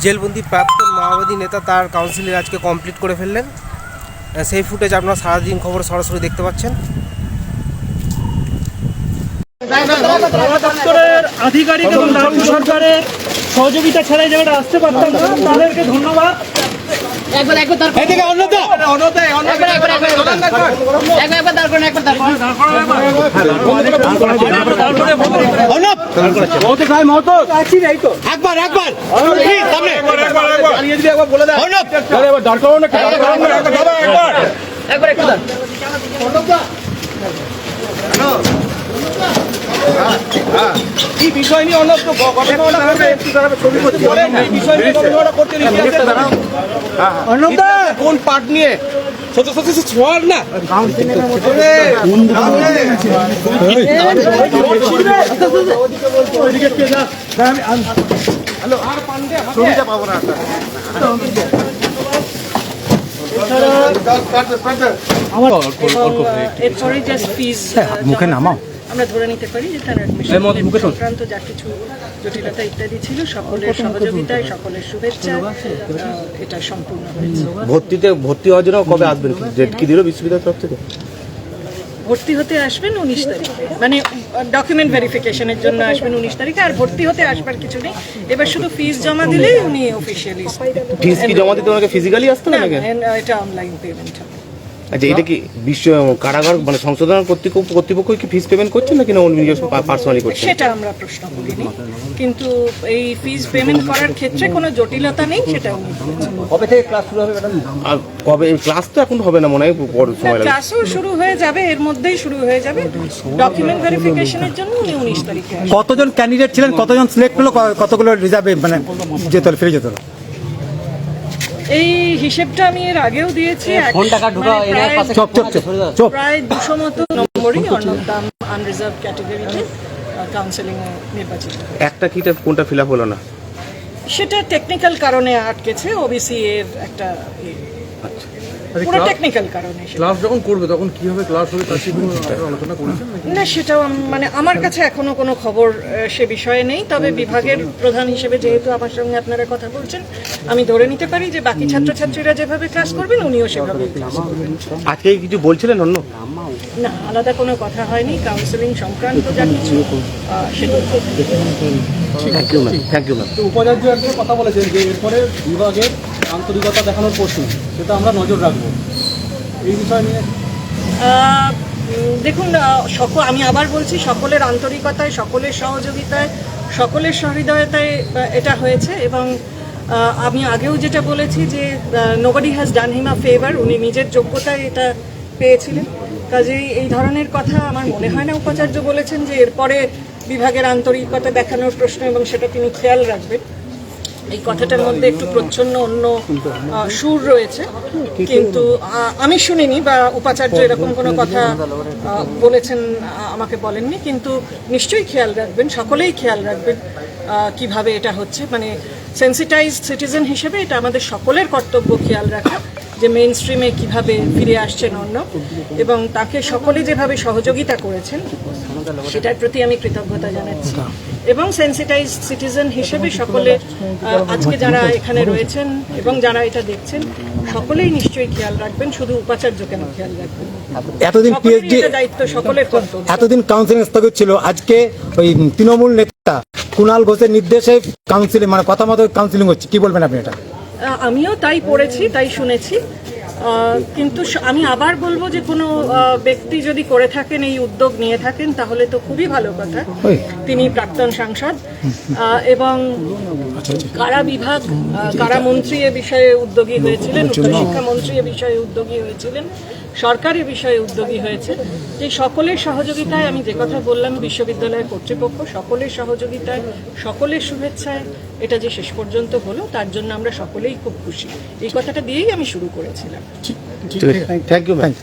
জেলবন্দি প্রাক্তন মাওবাদী নেতা তার কাউন্সিলের আজকে কমপ্লিট করে ফেললেন। সেই ফুটেজ আপনারা সারাদিন খবর সরাসরি দেখতে পাচ্ছেন। দপ্তরের আধিকারিক এবং রাজ্য সরকারের সহযোগিতা ছাড়াই যারা আসতে পারতাম না, তাদেরকে ধন্যবাদ। এই বিষয় নিয়ে অন্য কোন পার্ট নিয়ে না মুখে নামাও। আমরা ধরে নিতে পারি যে তার সংক্রান্ত যা কিছু জটিলতা ইত্যাদি ছিল সকলের সহযোগিতায়, সকলের শুভেচ্ছা এটা সম্পূর্ণ হয়েছে। ভর্তি হওয়ার জন্য কবে আসবেন? ডেট কি দিল বিশ্ববিদ্যালয়ের তরফ থেকে? ভর্তি হতে আসবেন 19 তারিখে, মানে ডকুমেন্ট ভেরিফিকেশনের জন্য আসবেন 19 তারিখে। আর ভর্তি হতে আসবার কিছু নেই, এবার শুধু ফিস জমা দিলেই উনি অফিসিয়ালি। ফিস কি জমা দিতে ওনাকে ফিজিক্যালি আসতে হবে নাকি? এটা অনলাইন পেমেন্ট হবে। আচ্ছা, এটা কি বিশ্ব কারাগার মানে সংশোধন কর্তৃপক্ষ কি ফিস পেমেন্ট করছেন নাকি না উনি পার্সোনালি করছেন? সেটা আমরা প্রশ্ন করিনি, কিন্তু এই ফিস পেমেন্ট করার ক্ষেত্রে কোনো জটিলতা নেই, সেটা উনি বলেছেন। কবে থেকে ক্লাস শুরু হবে ম্যাডাম? আর কবে? ক্লাস তো এখন হবে না মনে হয়, বড় সময় লাগবে। ক্লাসও শুরু হয়ে যাবে, এর মধ্যেই শুরু হয়ে যাবে। ডকুমেন্ট ভেরিফিকেশনের জন্য উনি 19 তারিখে আসবেন। কতজন ক্যান্ডিডেট ছিলেন, কতজন সিলেক্ট হলো, কতগুলো রিজার্ভে মানে যেত ফিরে যেত? এই হিসেবটা আমি এর আগেও দিয়েছি। প্রায় 200 মতো নম্বরই অন্যতম আনরিজার্ভ ক্যাটাগরিতে কাউন্সেলিং এ নির্বাচিত। একটা কিটা কোনটা ফিল আপ হলো না? সেটা টেকনিক্যাল কারণে আটকেছে, ওবিসি এর একটা পুরো টেকনিক্যাল কারণে। ক্লাস যখন করবে তখন কি হবে, ক্লাস হবে তার কোনো আলোচনা করেছেন না, সেটাও মানে আমার কাছে এখনো কোনো খবর সে বিষয়ে নেই। তবে বিভাগের প্রধান হিসেবে যেহেতু আমার সঙ্গে আপনারা কথা বলছেন, আমি ধরে নিতে পারি যে বাকি ছাত্রছাত্রীরা যেভাবে ক্লাস করবেন উনিও সেভাবে ক্লাস করবেন। আজকে কিছু বলছিলেন অন্য? না, আলাদা কোনো কথা হয়নি। কাউন্সেলিং সংক্রান্ত যা কিছু সেগুলো। Thank you ma'am. উপাচার্য একজন কথা বলেছেন যে এরপরে বিভাগের আন্তরিকতা দেখানোর প্রশ্ন, সেটা আমরা নজর রাখবো। এই বিষয় নিয়ে দেখুন, আমি আবার বলছি, সকলের আন্তরিকতায়, সকলের সহযোগিতায়, সকলের সহৃদয়তায় এটা হয়েছে। এবং আমি আগেও যেটা বলেছি যে nobody has done him a favour, উনি নিজের যোগ্যতায় এটা পেয়েছিলেন। কাজেই এই ধরনের কথা আমার মনে হয় না উপাচার্য বলেছেন যে এরপরে বিভাগের আন্তরিকতা দেখানোর প্রশ্ন এবং সেটা তিনি খেয়াল রাখবেন। এই কথাটার মধ্যে একটু প্রচ্ছন্ন অন্য সুর রয়েছে, কিন্তু আমি শুনিনি বা উপাচার্য এরকম কোনো কথা বলেছেন আমাকে বলেননি। কিন্তু নিশ্চয়ই খেয়াল রাখবেন, সকলেই খেয়াল রাখবেন কিভাবে এটা হচ্ছে। মানে সেন্সিটাইজড সিটিজেন হিসেবে এটা আমাদের সকলের কর্তব্য খেয়াল রাখা যে মেইন স্ট্রিমে কীভাবে ফিরে আসছেন অন্য, এবং তাকে সকলে যেভাবে সহযোগিতা করেছেন সেটার প্রতি আমি কৃতজ্ঞতা জানাচ্ছি। এবং সেন্সিটাইজড সিটিজেন হিসেবে সকলে আজকে যারা এখানে রয়েছেন এবং যারা এটা দেখছেন সকলেই নিশ্চয়ই খেয়াল রাখবেন, শুধু উপাচার্য কেন খেয়াল রাখবেন। এতদিন পিএইচডি দায়িত্ব সকলের কর্তব্য। এতদিন কাউন্সিলিং স্থগিত ছিল, আজকে ওই তৃণমূল নেতা কুণাল ঘোষের নির্দেশে কাউন্সিলিং মানে কথা মতো কাউন্সিলিং হচ্ছে, কি বলবেন আপনি এটা? আমিও তাই পড়েছি, তাই শুনেছি। কিন্তু আমি আবার বলবো যে কোনো ব্যক্তি যদি করে থাকেন, এই উদ্যোগ নিয়ে থাকেন, তাহলে তো খুবই ভালো কথা। তিনি প্রাক্তন সাংসদ এবং কারা বিভাগ, কারা মন্ত্রী এ বিষয়ে উদ্যোগী হয়েছিলেন, উচ্চশিক্ষামন্ত্রী এ বিষয়ে উদ্যোগী হয়েছিলেন, সরকার এ বিষয়ে উদ্যোগী হয়েছে। যে সকলের সহযোগিতায়, আমি যে কথা বললাম, বিশ্ববিদ্যালয়ের কর্তৃপক্ষ সকলের সহযোগিতায়, সকলের শুভেচ্ছায় এটা যে শেষ পর্যন্ত হলো, তার জন্য আমরা সকলেই খুব খুশি। এই কথাটা দিয়েই আমি শুরু করেছিলাম। Thank you ma'am.